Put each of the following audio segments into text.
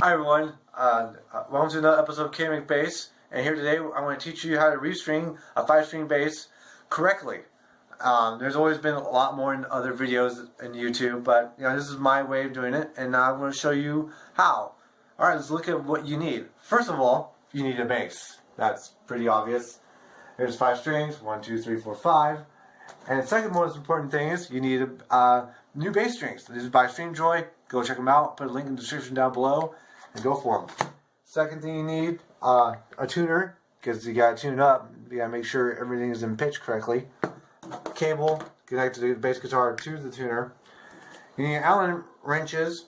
Hi everyone, welcome to another episode of McBass, and here today I'm going to teach you how to restring a 5-string bass correctly. There's always been a lot more in other videos in YouTube, but this is my way of doing it, and I'm going to show you how. Alright, let's look at what you need. First of all, you need a bass. That's pretty obvious. There's 5 strings, 1, 2, 3, 4, 5. And the second most important thing is you need new bass strings. This is by StringJoy. Go check them out. Put a link in the description down below and go for them. Second thing you need, a tuner, because you got to tune up. You got to make sure everything is in pitch correctly. Cable connected the bass guitar to the tuner. You need Allen wrenches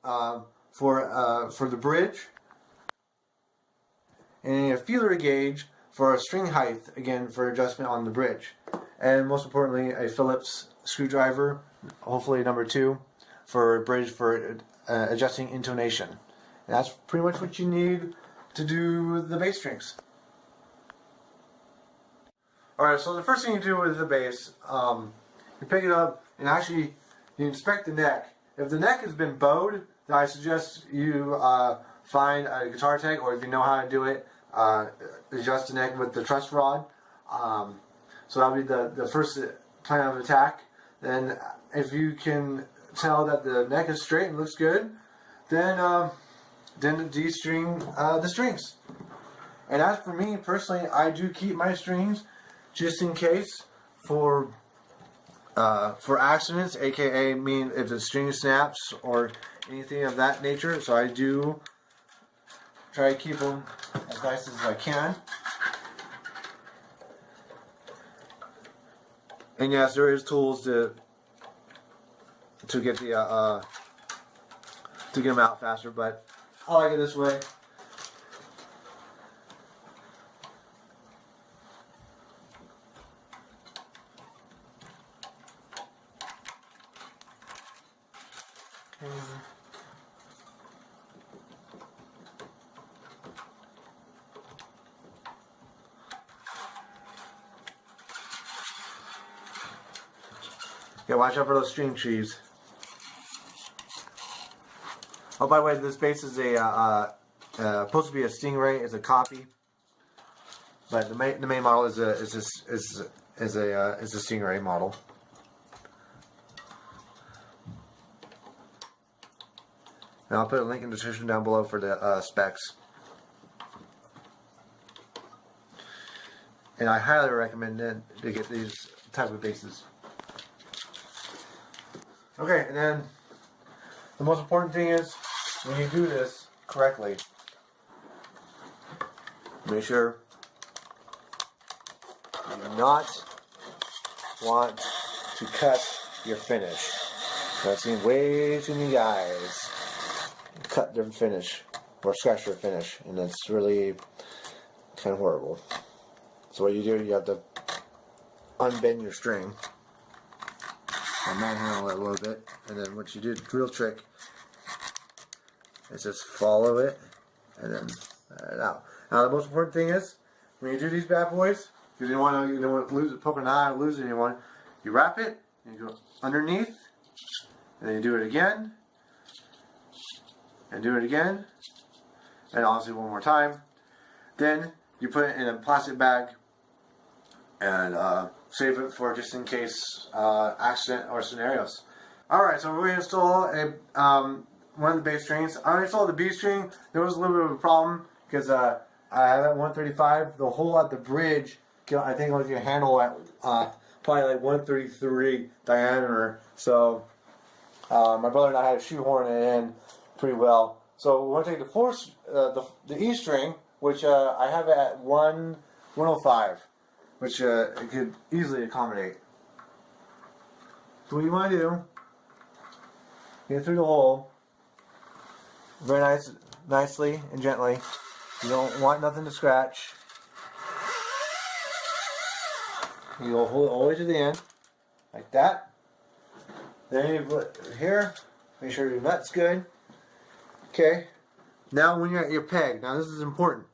for the bridge. And you need a feeler gauge for a string height, again for adjustment on the bridge. And most importantly, a Phillips screwdriver, hopefully number 2, for a bridge for adjusting intonation. And that's pretty much what you need to do the bass strings. Alright, so the first thing you do with the bass, you pick it up and actually you inspect the neck. If the neck has been bowed, then I suggest you find a guitar tech, or if you know how to do it, adjust the neck with the truss rod. So that'll be the first plan of attack. Then if you can tell that the neck is straight and looks good, then de-string the strings. And as for me personally, I do keep my strings just in case for accidents, aka mean if the string snaps or anything of that nature. So I do try to keep them as nice as I can. And yes, there is tools to get the to get them out faster, but I like it this way. Yeah, watch out for those string trees. Oh, by the way, this bass is supposed to be a Stingray. It's a copy, but the main model is a Stingray model. And I'll put a link in the description down below for the specs. And I highly recommend it to get these type of basses. Okay, and then the most important thing is when you do this correctly, make sure you do not want to cut your finish. I've seen way too many guys cut their finish or scratch their finish, and that's really kind of horrible. So what you do, you have to unbend your string and manhandle it a little bit, and then what you do, the real trick is just follow it and then let it out. Now the most important thing is when you do these bad boys, because you don't want to lose it, poke an eye or lose anyone, you wrap it and you go underneath, and then you do it again and do it again, and obviously one more time. Then you put it in a plastic bag and save it for just in case accident or scenarios. Alright, so we're going to install one of the bass strings. I installed the B string. There was a little bit of a problem because I have at 135. The hole at the bridge, I think I can handle at probably like 133 diameter. So my brother and I had to shoehorn it in pretty well. So we're going to take the E string, which I have at 105. Which it could easily accommodate. So what you want to do, get through the hole very nicely and gently. You don't want nothing to scratch. You go hold it all the way to the end, like that. Then you put it here, make sure your nut's good. Okay, now when you're at your peg, now this is important.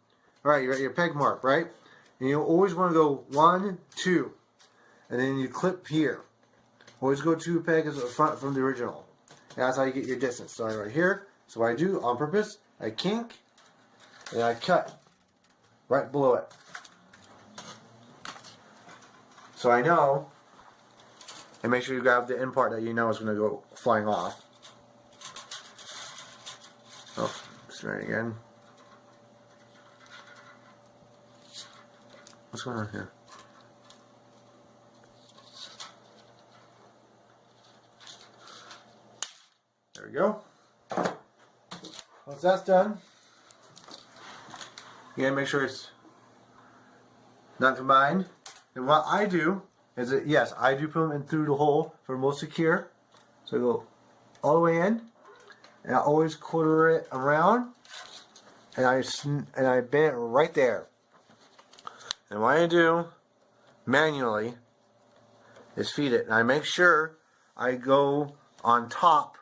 Alright, you're at your peg mark, right? And you always want to go 1, 2, and then you clip here. Always go 2 pegs front from the original. And that's how you get your distance. Starting right here, So what I do on purpose, I kink and I cut right below it. So I know, and make sure you grab the end part that you know is going to go flying off. Oh, let's try it again. What's going on here? There we go. Once that's done, you gotta make sure it's not combined. And what I do is that, yes, I do put them in through the hole for most secure. So I go all the way in, and I always quarter it around, and I bend it right there. And what I do manually is feed it, and I make sure I go on top.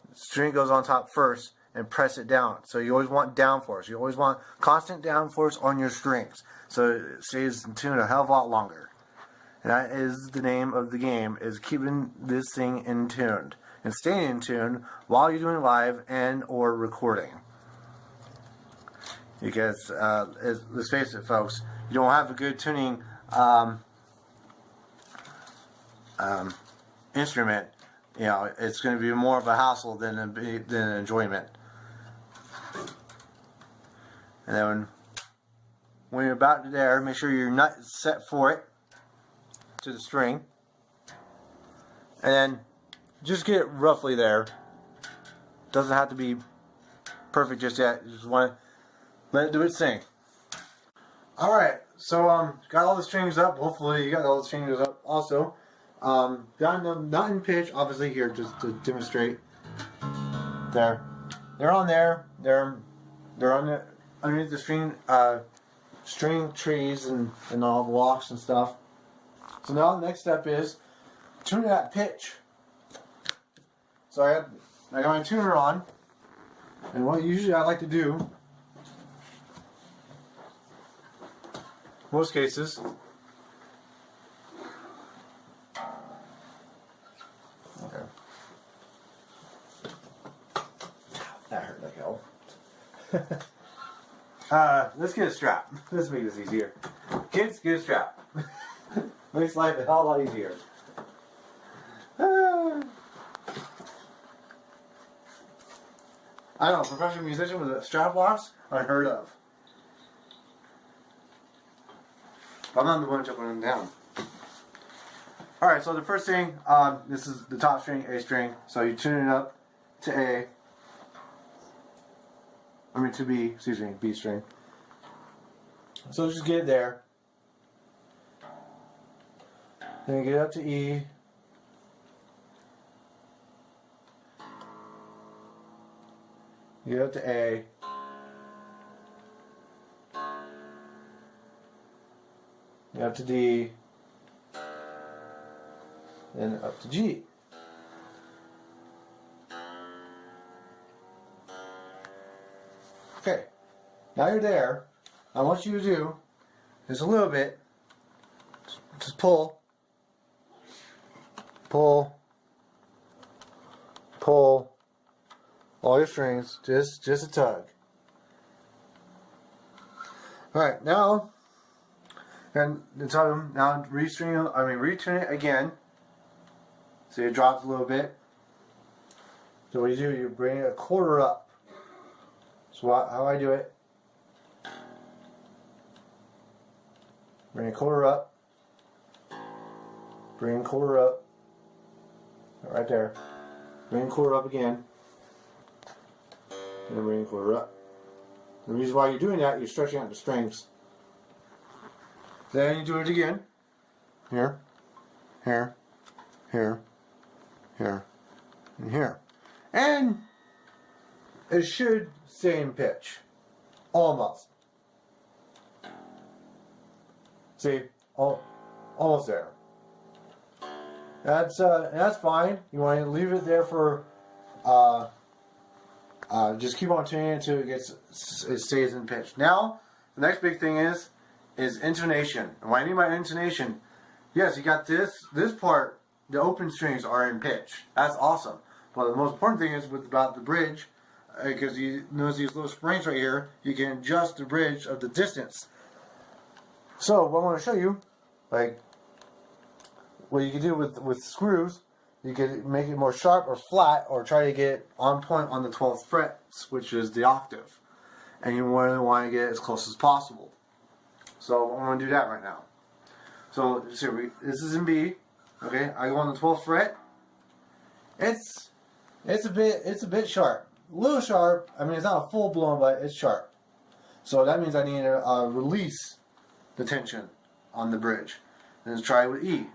The string goes on top first, and press it down. So you always want downforce. You always want constant downforce on your strings, so it stays in tune a hell of a lot longer. And that is the name of the game, is keeping this thing in tune and staying in tune while you're doing live and or recording. Because let's face it, folks, you don't have a good tuning instrument. You know, it's going to be more of a hassle than an enjoyment. And then when you're about there, make sure your nut is set for it to the string, and then just get it roughly there. Doesn't have to be perfect just yet. You just want to let it do its thing. Alright, so got all the strings up. Hopefully you got all the strings up also. Got them not in pitch, obviously, here just to demonstrate. There, they're on there. They're on the underneath the string trees and all the locks and stuff. So now the next step is tuning that pitch. So I got my tuner on, and what usually I like to do, most cases, okay, that hurt like hell. Let's get a strap. Let's make this easier. Kids, get a strap. Makes life a hell of a lot easier. I don't know, professional musician with a strap loss, unheard of. I'm not the one jumping them down. Alright, so the first thing, this is the top string, A string. So you tune it up to A. I mean to B, excuse me, B string. So just get it there. Then get up to E. Get up to A. Get up to D. Then up to G. Okay. Now you're there. I want you to do is a little bit. Just pull. Pull all your strings, just a tug. Alright, now and tell them now retune it again. So it drops a little bit. So what you do, you bring it a quarter up. So how I do it, bring a quarter up, bring a quarter up. Right there. Bring quarter up again. And then bring quarter up. The reason why you're doing that, you're stretching out the strings. Then you do it again. Here, here, here, here, and here. And it should stay in pitch. Almost. See? Almost there. That's fine. You want to leave it there for just keep on tuning it until it stays in pitch. Now the next big thing is intonation. And what I mean by intonation, yes, you got this part. The open strings are in pitch. That's awesome. But the most important thing is about the bridge because you notice these little springs right here, you can adjust the bridge of the distance. So what I want to show you, like what you can do with screws, you can make it more sharp or flat, or try to get it on point on the 12th fret, which is the octave. And you want to get it as close as possible. So I'm going to do that right now. So this is in B. Okay, I go on the 12th fret. It's a bit sharp, a little sharp. I mean, it's not a full blown, but it's sharp. So that means I need to release the tension on the bridge. Then let's try it with E.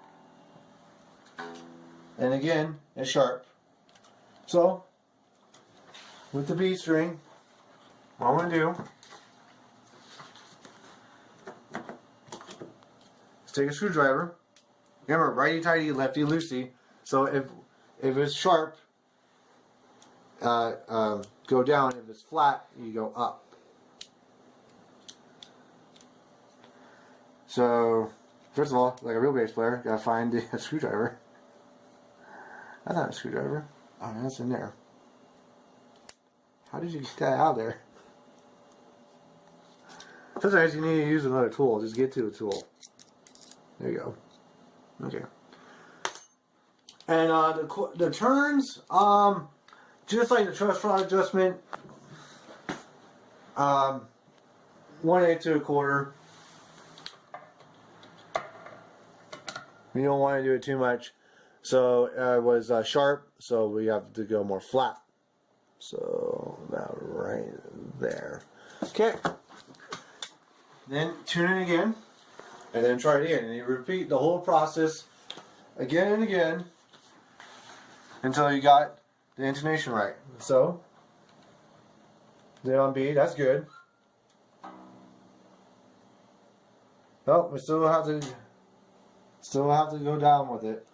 And again, it's sharp. So with the B string, what I'm going to do is take a screwdriver. Remember, righty tighty, lefty loosey. So if it's sharp, go down. If it's flat, you go up. So first of all, like a real bass player, gotta find a screwdriver. That's not a screwdriver. Oh, that's in there. How did you get that out of there? Sometimes you need to use another tool. Just get to a tool. There you go. Okay. And the turns, just like the truss rod adjustment, 1/8 to 1/4. We don't want to do it too much. So it was sharp, so we have to go more flat. So about right there. Okay. Then tune it again, and then try it again. And you repeat the whole process again and again until you got the intonation right. So, then on B, that's good. Oh, we still have to go down with it.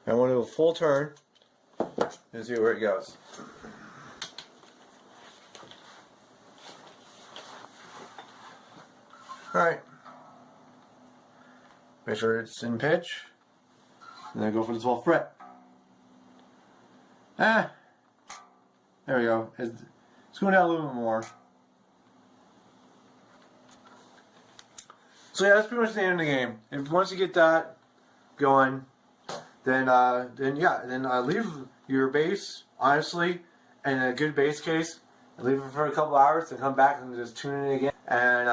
I want to do a full turn and see where it goes. Alright. Make sure it's in pitch. And then go for the 12th fret. There we go. It's going down a little bit more. So yeah, that's pretty much the end of the game. If once you get that going, then leave your bass, honestly, in a good bass case, and leave it for a couple hours, and come back and just tune it again. And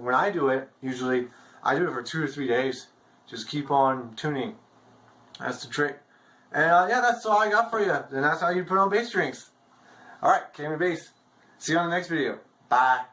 when I do it, usually I do it for 2 or 3 days. Just keep on tuning. That's the trick. And yeah, that's all I got for you. And that's how you put on bass strings. All right, Came Bass. See you on the next video. Bye.